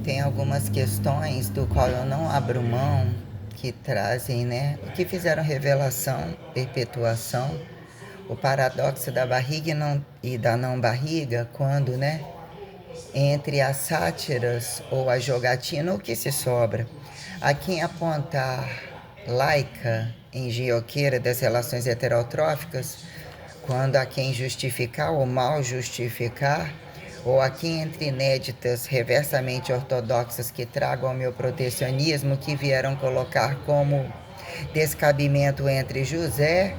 tem algumas questões do qual eu não abro mão, que trazem, né, que fizeram revelação, perpetuação, o paradoxo da barriga e da não barriga, quando, né, entre as sátiras ou a jogatina, o que se sobra? A quem apontar laica, engenhoqueira das relações heterotróficas, quando a quem justificar ou mal justificar, ou aqui entre inéditas reversamente ortodoxas que tragam ao meu protecionismo, que vieram colocar como descabimento entre José,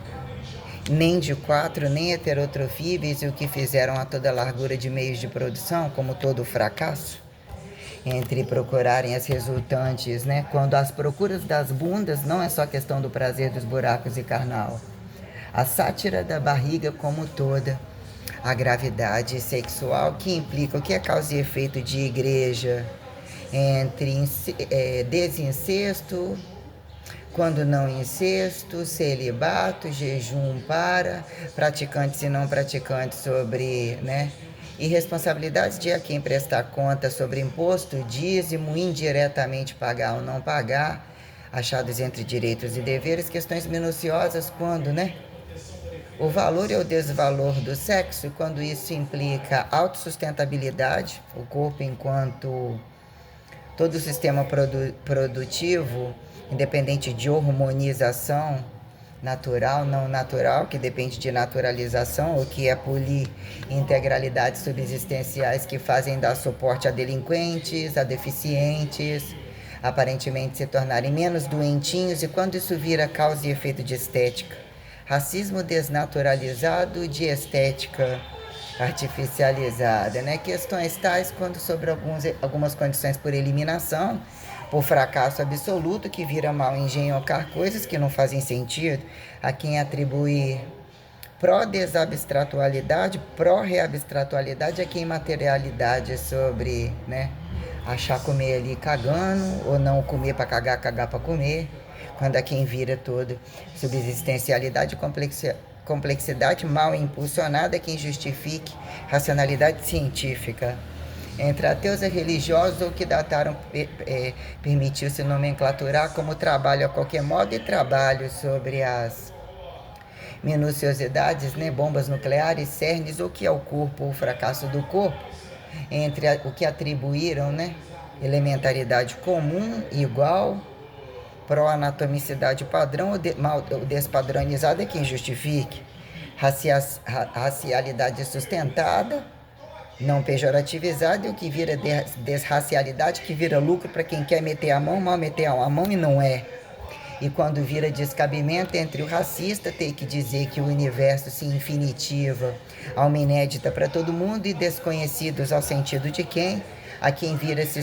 nem de quatro, nem heterotrofíveis, e o que fizeram a toda largura de meios de produção, como todo fracasso, entre procurarem as resultantes, né? Quando as procuras das bundas não é só questão do prazer dos buracos e carnal. A sátira da barriga como toda, a gravidade sexual que implica o que é causa e efeito de igreja, entre desincesto, quando não incesto, celibato, jejum para, praticantes e não praticantes sobre, né? E responsabilidades de a quem prestar conta sobre imposto, dízimo, indiretamente pagar ou não pagar, achados entre direitos e deveres, questões minuciosas quando, né? O valor e o desvalor do sexo, quando isso implica autossustentabilidade, o corpo enquanto todo o sistema produtivo, independente de hormonização natural, não natural, que depende de naturalização, o que é polir integralidades subsistenciais que fazem dar suporte a delinquentes, a deficientes, aparentemente se tornarem menos doentinhos, e quando isso vira causa e efeito de estética. Racismo desnaturalizado de estética artificializada, né? Questões tais quando sobre algumas condições por eliminação, por fracasso absoluto, que vira mal engenhocar coisas que não fazem sentido, a quem atribuir pró-desabstratualidade, pró-reabstratualidade, a quem materialidade sobre, né? Achar comer ali cagando, ou não comer para cagar, cagar para comer, quando a quem vira todo subsistencialidade e complexidade mal impulsionada, quem justifique racionalidade científica. Entre ateus e religiosos, o que dataram permitiu-se nomenclaturar como trabalho a qualquer modo e trabalho sobre as minuciosidades, né, bombas nucleares, cernes, o que é o corpo, o fracasso do corpo, entre o que atribuíram, né, elementaridade comum, igual, pró-anatomicidade padrão, ou despadronizada é quem justifique, racialidade sustentada, não pejorativizada, e o que vira desracialidade, que vira lucro para quem quer meter a mão, mal meter a mão e não é. E quando vira descabimento entre o racista ter que dizer que o universo se infinitiva a uma inédita para todo mundo e desconhecidos ao sentido de quem, a quem vira se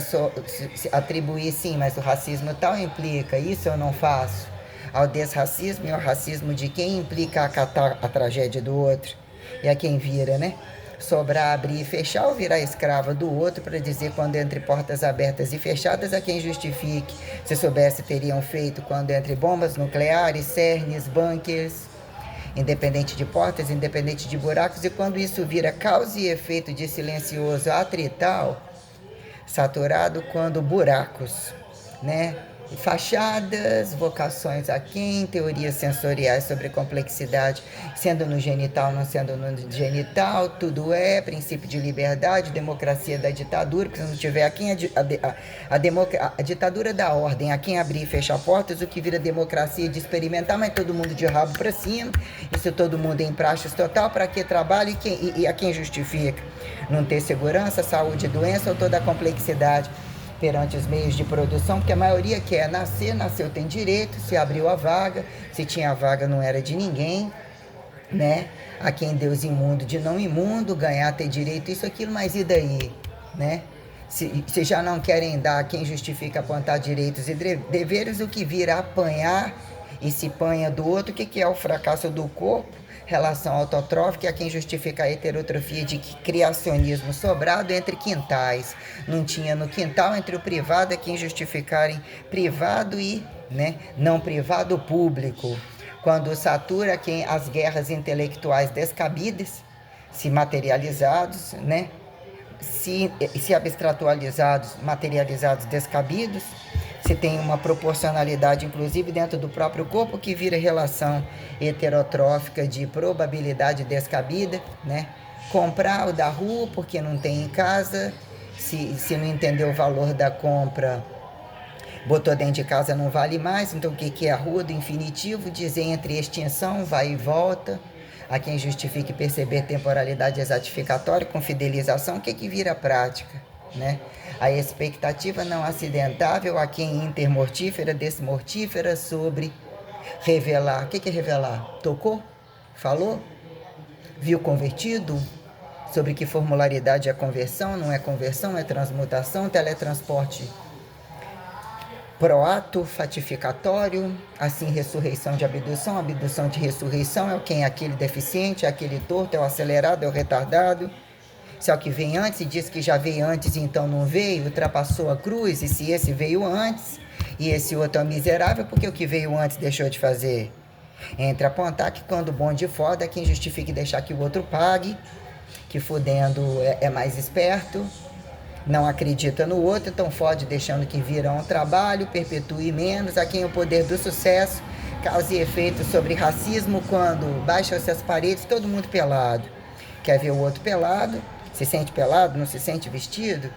atribuir sim, mas o racismo tal implica, isso eu não faço. Ao desracismo e ao racismo de quem implica acatar a tragédia do outro. E a quem vira, né? Sobrar, abrir e fechar ou virar escrava do outro para dizer quando entre portas abertas e fechadas a quem justifique. Se soubesse, teriam feito quando entre bombas nucleares, cernes, bunkers, independente de portas, independente de buracos, e quando isso vira causa e efeito de silencioso atrital, saturado quando buracos, né? Fachadas, vocações a quem, teorias sensoriais sobre complexidade, sendo no genital, não sendo no genital, tudo é, princípio de liberdade, democracia da ditadura, porque se não tiver a quem a ditadura da ordem, a quem abrir e fechar portas, o que vira democracia de experimentar, mas todo mundo de rabo para cima, isso todo mundo em praxes total, para que trabalho e a quem justifica? Não ter segurança, saúde, doença ou toda a complexidade perante os meios de produção, porque a maioria quer nascer, nasceu tem direito, se abriu a vaga, se tinha a vaga não era de ninguém, né? A quem Deus imundo de não imundo, ganhar, ter direito, isso, aquilo, mas e daí, né? Se já não querem dar a quem justifica apontar direitos e deveres, o que vira apanhar e se panha do outro, o que é o fracasso do corpo? Relação autotrófica, a quem justifica a heterotrofia de criacionismo sobrado entre quintais. Não tinha no quintal, entre o privado, a quem justificarem privado e, né, não privado público. Quando satura quem as guerras intelectuais descabidas, se materializados, né, se abstratualizados, materializados, descabidos, se tem uma proporcionalidade, inclusive dentro do próprio corpo, que vira relação heterotrófica de probabilidade descabida, né? Comprar o da rua porque não tem em casa, se não entendeu o valor da compra, botou dentro de casa, não vale mais. Então o que é a rua do infinitivo? Dizer entre extinção, vai e volta. A quem justifique perceber temporalidade exatificatória com fidelização, o que vira prática, né? A expectativa não acidentável a quem intermortífera, desmortífera sobre revelar. O que é revelar? Tocou? Falou? Viu convertido? Sobre que formularidade é conversão? Não é conversão, é transmutação, teletransporte proato, fatificatório, assim ressurreição de abdução, abdução de ressurreição, é quem é aquele deficiente, é aquele torto, é o acelerado, é o retardado. Se é o que vem antes e diz que já veio antes e então não veio, ultrapassou a cruz, e se esse veio antes e esse outro é um miserável, porque o que veio antes deixou de fazer? Entre apontar que quando o bonde foda é quem justifique deixar que o outro pague, que fudendo é mais esperto, não acredita no outro, então fode deixando que vira um trabalho, perpetue menos, a quem o poder do sucesso causa efeito sobre racismo quando baixam-se as paredes, todo mundo pelado. Quer ver o outro pelado? Se sente pelado? Não se sente vestido?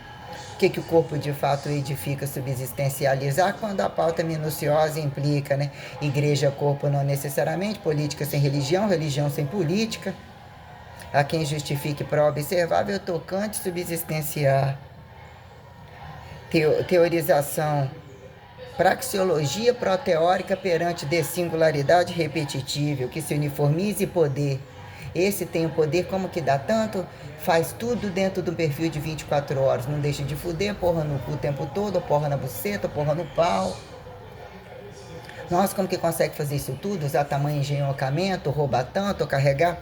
O que o corpo de fato edifica subsistencializar quando a pauta minuciosa implica, né? Igreja, corpo não necessariamente, política sem religião, religião sem política. A quem justifique pró-observável, tocante, subsistenciar. Teorização, praxeologia proteórica perante dessingularidade repetitível, que se uniformize poder. Esse tem o poder, como que dá tanto? Faz tudo dentro do perfil de 24 horas, não deixa de fuder, porra no cu o tempo todo, porra na buceta, porra no pau. Nossa, como que consegue fazer isso tudo? Usar tamanho engenhocamento, roubar tanto, carregar?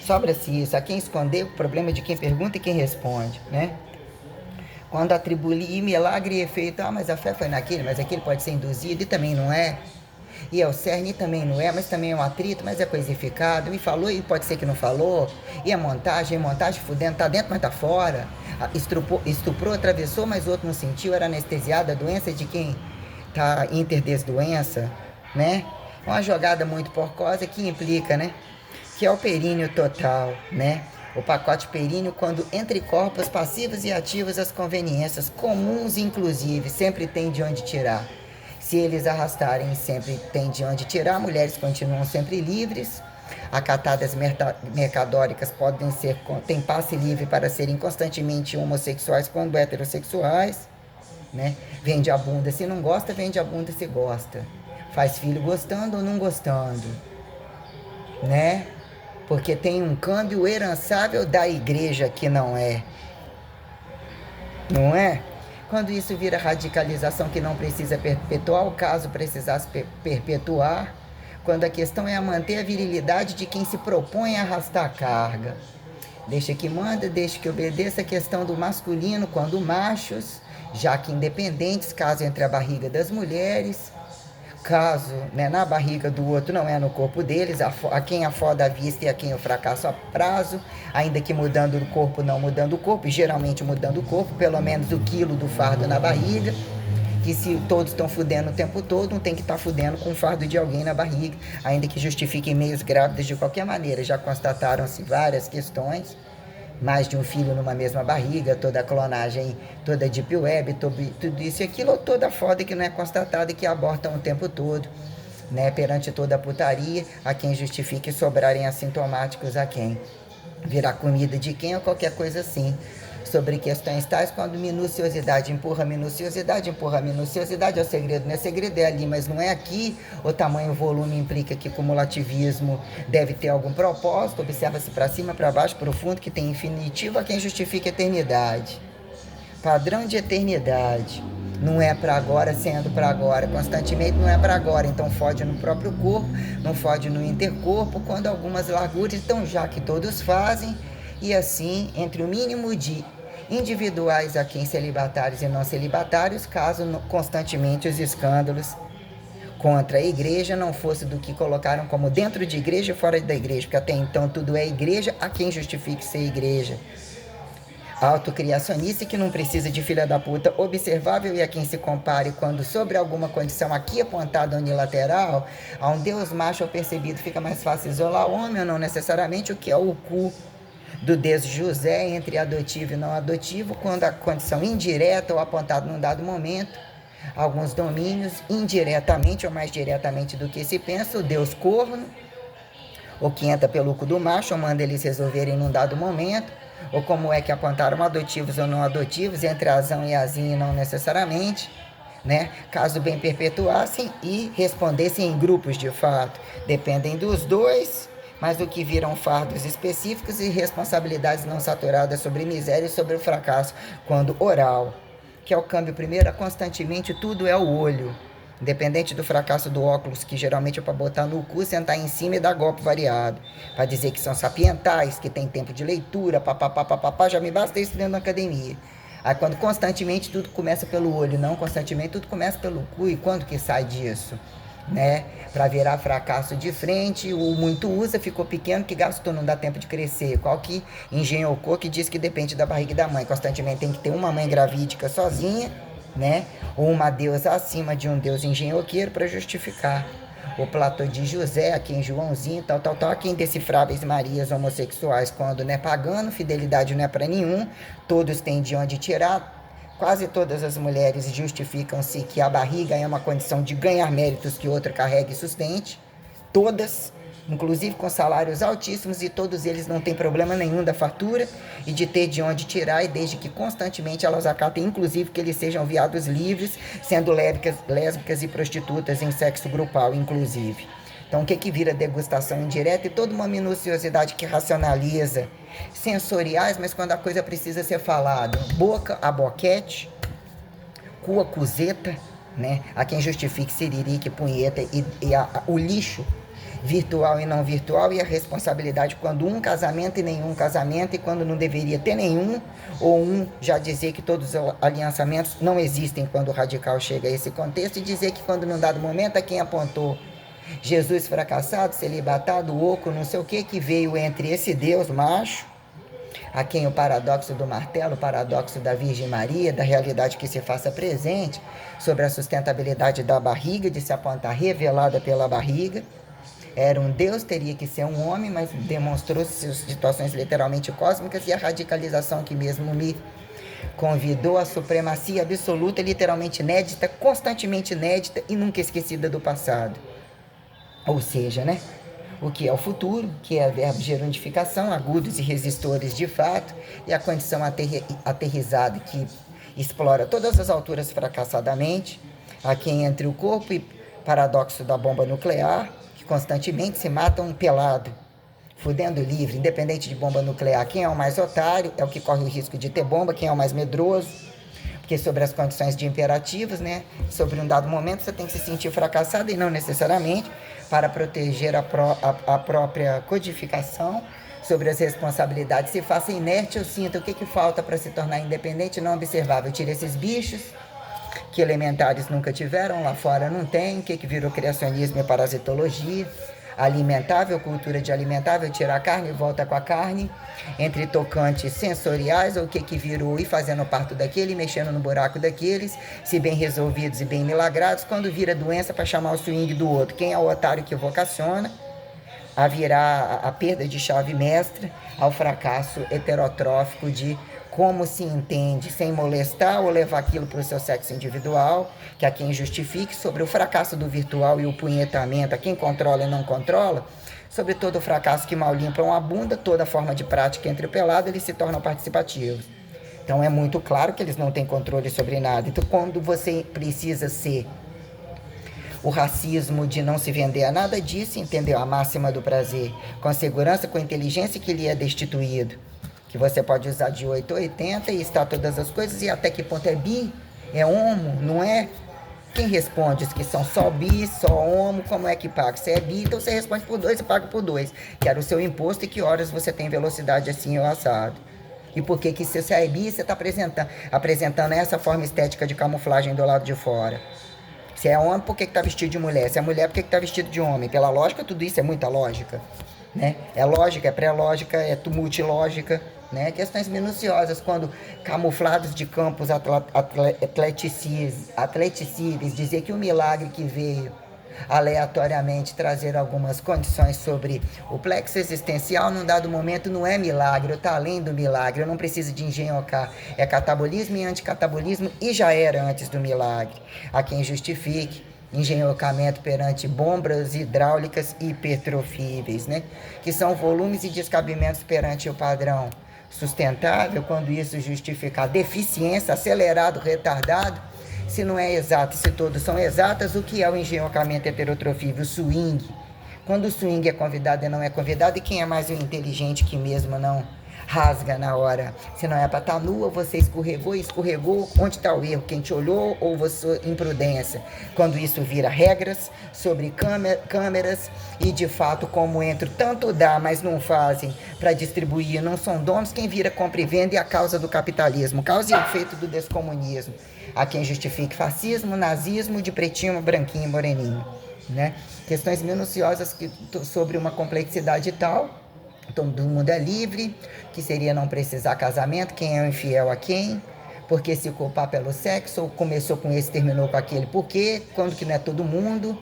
Sobra-se isso. A quem esconder, o problema é de quem pergunta e quem responde, né? Quando atribuir milagre e efeito, mas a fé foi naquele, mas aquele pode ser induzido, e também não é. E é o cerne, e também não é, mas também é um atrito, mas é coisificado, e falou, e pode ser que não falou. E a montagem fudendo, tá dentro, mas tá fora. Estuprou, atravessou, mas o outro não sentiu, era anestesiado, a doença de quem tá interdesdoença, né? Uma jogada muito porcosa que implica, né? Que é o períneo total, né? O pacote períneo, quando entre corpos passivos e ativos as conveniências comuns, inclusive, sempre tem de onde tirar. Se eles arrastarem, sempre tem de onde tirar. Mulheres continuam sempre livres. Acatadas mercadóricas têm passe livre para serem constantemente homossexuais quando heterossexuais, né? Vende a bunda se não gosta, vende a bunda se gosta. Faz filho gostando ou não gostando, né? Porque tem um câmbio herançável da igreja que não é. Não é? Quando isso vira radicalização que não precisa perpetuar, o caso precisasse perpetuar, quando a questão é a manter a virilidade de quem se propõe a arrastar a carga. Deixa que manda, deixa que obedeça a questão do masculino, quando machos, já que independentes, caso entre a barriga das mulheres, caso, né, na barriga do outro não é no corpo deles, a quem afoda a vista e a quem o fracasso a prazo, ainda que mudando o corpo, não mudando o corpo, e geralmente mudando o corpo, pelo menos o quilo do fardo na barriga, que se todos estão fudendo o tempo todo, não tem que estar fudendo com o fardo de alguém na barriga, ainda que justifiquem meios grávidos de qualquer maneira. Já constataram-se várias questões, mais de um filho numa mesma barriga, toda a clonagem, toda a deep web, tudo isso e aquilo, ou toda foda que não é constatada e que abortam o tempo todo, né? Perante toda a putaria, a quem justifique sobrarem assintomáticos a quem? Virar comida de quem ou qualquer coisa assim. Sobre questões tais, quando minuciosidade empurra minuciosidade, é o segredo, não é segredo, é ali, mas não é aqui. O tamanho, o volume implica que cumulativismo deve ter algum propósito, observa-se para cima, para baixo, profundo, que tem infinitivo a quem justifica eternidade. Padrão de eternidade. Não é para agora, sendo para agora, constantemente não é para agora, então fode no próprio corpo, não fode no intercorpo, quando algumas larguras, então já que todos fazem, e assim, entre o mínimo de individuais a quem celibatários e não celibatários, caso constantemente os escândalos contra a igreja não fosse do que colocaram como dentro de igreja e fora da igreja, porque até então tudo é igreja, a quem justifique ser igreja. autocriacionista que não precisa de filha da puta observável e a quem se compare quando sobre alguma condição aqui apontada unilateral, a um Deus macho ou percebido fica mais fácil isolar o homem ou não necessariamente, o que é o cu do Deus José entre adotivo e não adotivo, quando a condição indireta ou apontada num dado momento, alguns domínios, indiretamente ou mais diretamente do que se pensa, o Deus corno, ou que entra pelo cu do macho, ou manda eles resolverem num dado momento, ou como é que apontaram adotivos ou não adotivos, entre azão e azinho não necessariamente, né? Caso bem perpetuassem e respondessem em grupos de fato. Dependem dos dois, mas o que viram fardos específicos e responsabilidades não saturadas sobre miséria e sobre o fracasso, quando oral, que é o câmbio primeiro, constantemente tudo é o olho. Independente do fracasso do óculos, que geralmente é para botar no cu, sentar em cima e dar golpe variado. Para dizer que são sapientais, que tem tempo de leitura, papapá, já me basta isso dentro da academia. Aí quando constantemente tudo começa pelo olho, não constantemente tudo começa pelo cu, e quando que sai disso? Né? Para virar fracasso de frente, o muito usa, ficou pequeno, que gastou, não dá tempo de crescer. Qual que engenhou que diz que depende da barriga da mãe. Constantemente tem que ter uma mãe gravídica sozinha, né? Ou uma deusa acima de um deus engenhoqueiro para justificar. O Platô de José, aqui em Joãozinho, tal, aqui em Decifráveis Marias homossexuais, quando não é pagano, fidelidade não é para nenhum, todos têm de onde tirar. Quase todas as mulheres justificam-se que a barriga é uma condição de ganhar méritos que outra carregue e sustente. Todas, inclusive com salários altíssimos, e todos eles não têm problema nenhum da fartura e de ter de onde tirar, e desde que constantemente elas acatem, inclusive, que eles sejam viados livres, sendo lésbicas e prostitutas em sexo grupal, inclusive. Então, o que vira degustação indireta e toda uma minuciosidade que racionaliza sensoriais, mas quando a coisa precisa ser falada, boca a boquete, cu a cuzeta, né? A quem justifique siririque, punheta o lixo virtual e não virtual, e a responsabilidade quando um casamento e nenhum casamento, e quando não deveria ter nenhum, ou um já dizer que todos os aliançamentos não existem quando o radical chega a esse contexto, e dizer que quando num dado momento a quem apontou Jesus fracassado, celibatado, oco, não sei o que veio entre esse Deus macho, a quem o paradoxo do martelo, o paradoxo da Virgem Maria, da realidade que se faça presente, sobre a sustentabilidade da barriga, de se apontar revelada pela barriga. Era um Deus, teria que ser um homem, mas demonstrou situações literalmente cósmicas, e a radicalização que mesmo me convidou à supremacia absoluta, literalmente inédita, constantemente inédita e nunca esquecida do passado. Ou seja, né? O que é o futuro, que é verbo gerondificação, agudos e resistores de fato, e a condição aterrizada que explora todas as alturas fracassadamente, a quem entre o corpo e paradoxo da bomba nuclear, que constantemente se matam pelado, fudendo livre, independente de bomba nuclear. Quem é o mais otário é o que corre o risco de ter bomba, quem é o mais medroso, porque sobre as condições de imperativos, né? Sobre um dado momento você tem que se sentir fracassado, e não necessariamente, para proteger a própria codificação sobre as responsabilidades. Se faça inerte, eu sinto o que falta para se tornar independente e não observável. Tira esses bichos que elementares nunca tiveram, lá fora não tem, o que virou criacionismo e parasitologia. Alimentável, cultura de alimentável, tira a carne e volta com a carne, entre tocantes sensoriais, ou o que virou, e fazendo parto daquele, mexendo no buraco daqueles, se bem resolvidos e bem milagrados, quando vira doença para chamar o swing do outro. Quem é o otário que vocaciona a virar a perda de chave mestra, ao fracasso heterotrófico de como se entende, sem molestar ou levar aquilo para o seu sexo individual, que a quem justifique, sobre o fracasso do virtual e o punhetamento, a quem controla e não controla, sobre todo o fracasso que mal limpam a bunda, toda forma de prática entre o pelado, eles se tornam participativos. Então é muito claro que eles não têm controle sobre nada. Então quando você precisa ser o racismo de não se vender a nada disso, entendeu? A máxima do prazer, com segurança, com inteligência, que lhe é destituído, que você pode usar de 8 a 80 e está todas as coisas, e até que ponto é bi, é homo, não é? Quem responde que são só bi, só homo, como é que paga? Se é bi, então você responde por 2 e paga por 2, que era o seu imposto, e que horas você tem velocidade assim ou assado. E por que se você é bi, você está apresentando essa forma estética de camuflagem do lado de fora? Se é homem, por que está vestido de mulher? Se é mulher, por que está vestido de homem? Pela lógica, tudo isso é muita lógica, né? É lógica, é pré-lógica, é multilógica. né? Questões minuciosas, quando camuflados de campos atleticíveis, dizer que o milagre que veio aleatoriamente trazer algumas condições sobre o plexo existencial num dado momento não é milagre, está além do milagre, eu não preciso de engenhocar, é catabolismo e anticatabolismo e já era antes do milagre. Há quem justifique engenhocamento perante bombas hidráulicas hipertrofíveis, né? Que são volumes e descabimentos perante o padrão sustentável, quando isso justificar deficiência, acelerado, retardado. Se não é exato, se todos são exatas, o que é o engenhocamento heterotrofível? O swing. Quando o swing é convidado e não é convidado, e quem é mais o inteligente que mesmo não rasga na hora? Se não é para estar nua, você escorregou, onde está o erro? Quem te olhou ou você imprudência? Quando isso vira regras sobre câmeras e de fato como entro, tanto dá, mas não fazem para distribuir, não são donos, quem vira compra e vende é a causa do capitalismo, causa e efeito do descomunismo. Há quem justifique fascismo, nazismo, de pretinho, branquinho, moreninho, né? Questões minuciosas sobre uma complexidade tal. Todo mundo é livre, que seria não precisar casamento, quem é o infiel a quem, porque se culpar pelo sexo, ou começou com esse, terminou com aquele, por quê? Quando que não é todo mundo?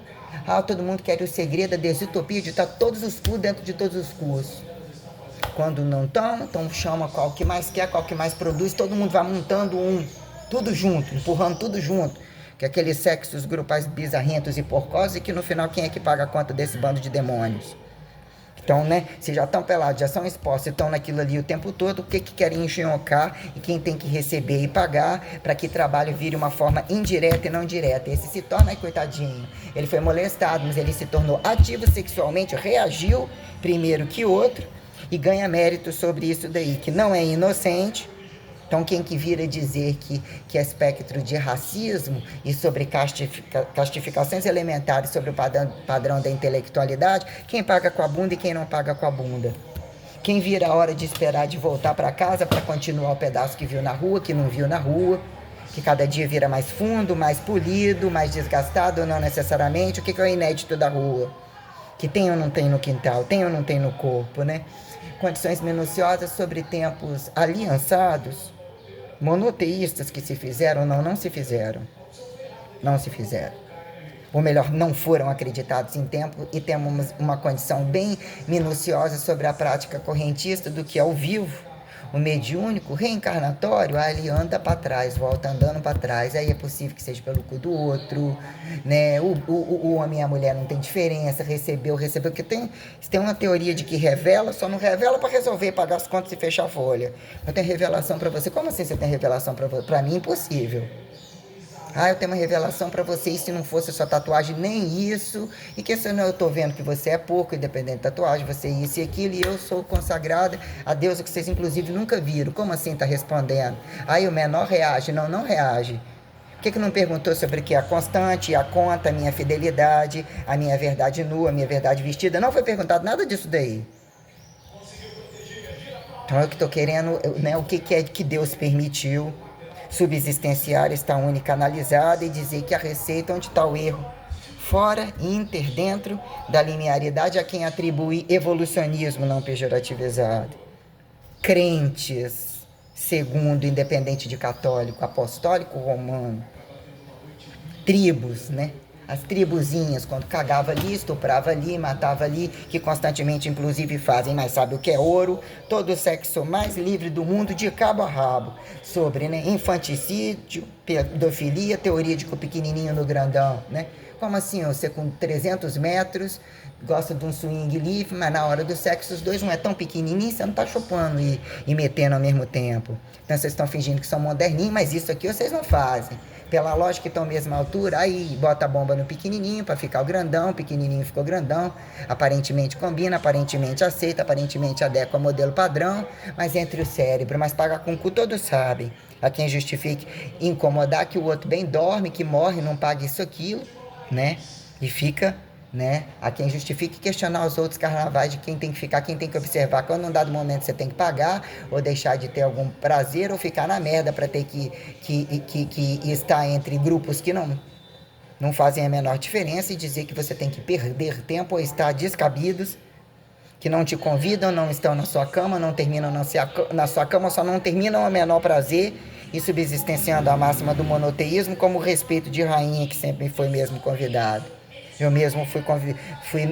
Todo mundo quer o segredo da desutopia de estar todos os cursos dentro de todos os cursos. Quando não estão, então chama qual que mais quer, qual que mais produz, todo mundo vai montando tudo junto, empurrando tudo junto. Que aqueles sexos grupais bizarrentos e porcosos, e que no final quem é que paga a conta desse bando de demônios? Então, né, se já estão pelados, já são expostos, estão naquilo ali o tempo todo, o que querem engenhocar e quem tem que receber e pagar para que trabalho vire uma forma indireta e não direta. Esse se torna, coitadinho, ele foi molestado, mas ele se tornou ativo sexualmente, reagiu primeiro que outro e ganha mérito sobre isso daí, que não é inocente. Então, quem que vira dizer que é espectro de racismo e sobre castificações elementares sobre o padrão da intelectualidade, quem paga com a bunda e quem não paga com a bunda? Quem vira a hora de esperar de voltar para casa para continuar o pedaço que viu na rua, que não viu na rua, que cada dia vira mais fundo, mais polido, mais desgastado, ou não necessariamente, o que é o inédito da rua? Que tem ou não tem no quintal, tem ou não tem no corpo, né? Condições minuciosas sobre tempos aliançados, monoteístas que se fizeram, não se fizeram. Não se fizeram. Ou melhor, não foram acreditados em tempo, e temos uma condição bem minuciosa sobre a prática correntista do que é o vivo, o mediúnico, reencarnatório. Ele anda para trás, volta andando para trás, aí é possível que seja pelo cu do outro, né? O homem e a mulher não tem diferença, recebeu, porque tem uma teoria de que revela, só não revela para resolver, pagar as contas e fechar a folha. Eu tenho revelação para você. Como assim você tem revelação para mim? Impossível. Eu tenho uma revelação para você, e se não fosse sua tatuagem, nem isso, e que se não, eu tô vendo que você é pouco, independente da tatuagem, você é isso e aquilo, e eu sou consagrada a Deus, o que vocês inclusive nunca viram. Como assim tá respondendo? Aí o menor reage. Não reage. Por que não perguntou sobre o que é a constante, a conta, a minha fidelidade, a minha verdade nua, a minha verdade vestida? Não foi perguntado nada disso daí. Então eu que estou querendo, né, o que é que Deus permitiu subsistenciar esta única analisada e dizer que a receita, onde está o erro? Fora, inter, dentro da linearidade, a quem atribui evolucionismo não pejorativizado. Crentes, segundo, independente de católico, apostólico, romano. Tribos, né? As tribuzinhas, quando cagava ali, estuprava ali, matava ali, que constantemente, inclusive, fazem, mas sabe o que é ouro? Todo o sexo mais livre do mundo, de cabo a rabo. Sobre, né, infanticídio, pedofilia, teoria de que o pequenininho no grandão, né? Como assim, você com 300 metros, gosta de um swing livre, mas na hora do sexo os dois não é tão pequenininho, você não tá chupando e metendo ao mesmo tempo. Então vocês estão fingindo que são moderninhos, mas isso aqui vocês não fazem. Pela lógica que estão à mesma altura, aí bota a bomba no pequenininho para ficar o grandão, o pequenininho ficou grandão, aparentemente combina, aparentemente aceita, aparentemente adequa ao modelo padrão, mas entre o cérebro, mas paga com o cu, todos sabem. A quem justifique incomodar que o outro bem dorme, que morre, não paga isso, aquilo, né? E fica, né? A quem justifique questionar os outros carnavais de quem tem que ficar, quem tem que observar, quando num dado momento você tem que pagar, ou deixar de ter algum prazer, ou ficar na merda para ter que estar entre grupos que não fazem a menor diferença, e dizer que você tem que perder tempo ou estar descabidos, que não te convidam, não estão na sua cama, não terminam na sua cama, só não terminam a menor prazer, e subsistenciando a máxima do monoteísmo como respeito de rainha, que sempre foi mesmo convidado. Eu mesmo fui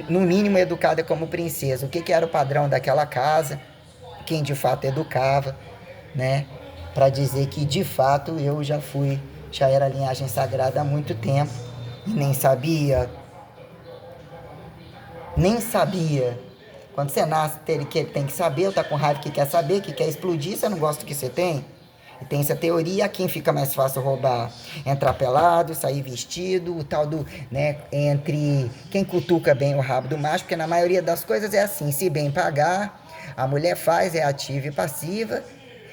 no mínimo educada como princesa. O que era o padrão daquela casa, quem de fato educava, né? Para dizer que de fato eu já era linhagem sagrada há muito tempo e nem sabia. Quando você nasce, tem que saber, tá com raiva que quer saber, que quer explodir, você não gosta do que você tem. E tem essa teoria, a quem fica mais fácil roubar? Entrar pelado, sair vestido, o tal do, né, entre quem cutuca bem o rabo do macho, porque na maioria das coisas é assim, se bem pagar, a mulher faz, é ativa e passiva,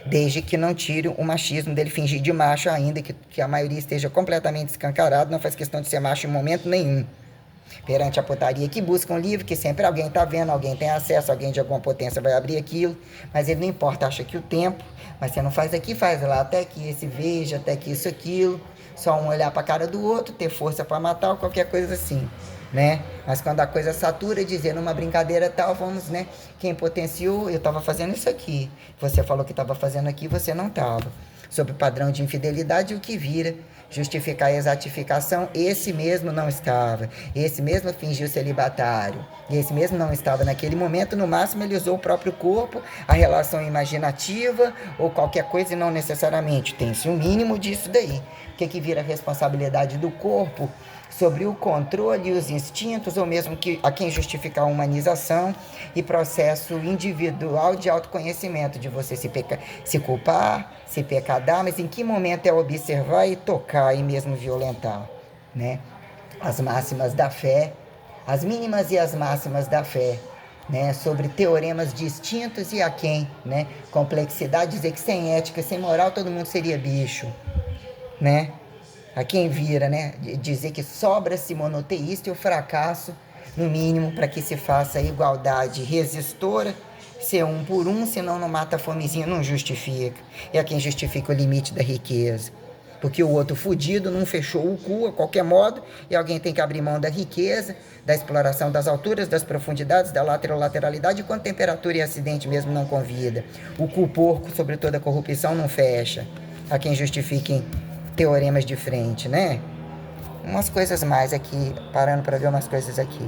desde que não tire o machismo dele fingir de macho ainda, que a maioria esteja completamente escancarado, não faz questão de ser macho em momento nenhum. Perante a putaria que busca um livro, que sempre alguém está vendo, alguém tem acesso, alguém de alguma potência vai abrir aquilo, mas ele não importa, acha que o tempo, mas você não faz aqui, faz lá, até que esse veja, até que isso, aquilo, só um olhar para a cara do outro, ter força para matar ou qualquer coisa assim, né? Mas quando a coisa satura, dizer numa brincadeira tal, vamos, né? Quem potenciou, eu estava fazendo isso aqui, você falou que estava fazendo aqui, você não estava. Sob o padrão de infidelidade, o que vira justificar a exatificação, esse mesmo não estava, esse mesmo fingiu celibatário, e esse mesmo não estava naquele momento, no máximo ele usou o próprio corpo, a relação imaginativa ou qualquer coisa, e não necessariamente, tem-se um mínimo disso daí. O que vira responsabilidade do corpo sobre o controle e os instintos, ou mesmo a quem justificar a humanização e processo individual de autoconhecimento, de você se culpar, se pecadar, mas em que momento é observar e tocar e mesmo violentar, né? As máximas da fé, as mínimas e as máximas da fé, né? Sobre teoremas distintos e a quem, né? Complexidade, dizer que sem ética, sem moral, todo mundo seria bicho, né? A quem vira, né? Dizer que sobra-se monoteísta e o fracasso, no mínimo, para que se faça a igualdade resistora, ser um por um, senão não mata a fomezinha, não justifica. E a quem justifica o limite da riqueza. Porque o outro fudido não fechou o cu a qualquer modo, e alguém tem que abrir mão da riqueza, da exploração das alturas, das profundidades, da lateralidade, quando temperatura e acidente mesmo não convida. O cu porco sobre toda a corrupção não fecha. A quem justifiquem teoremas de frente, né? Umas coisas mais aqui, parando para ver umas coisas aqui.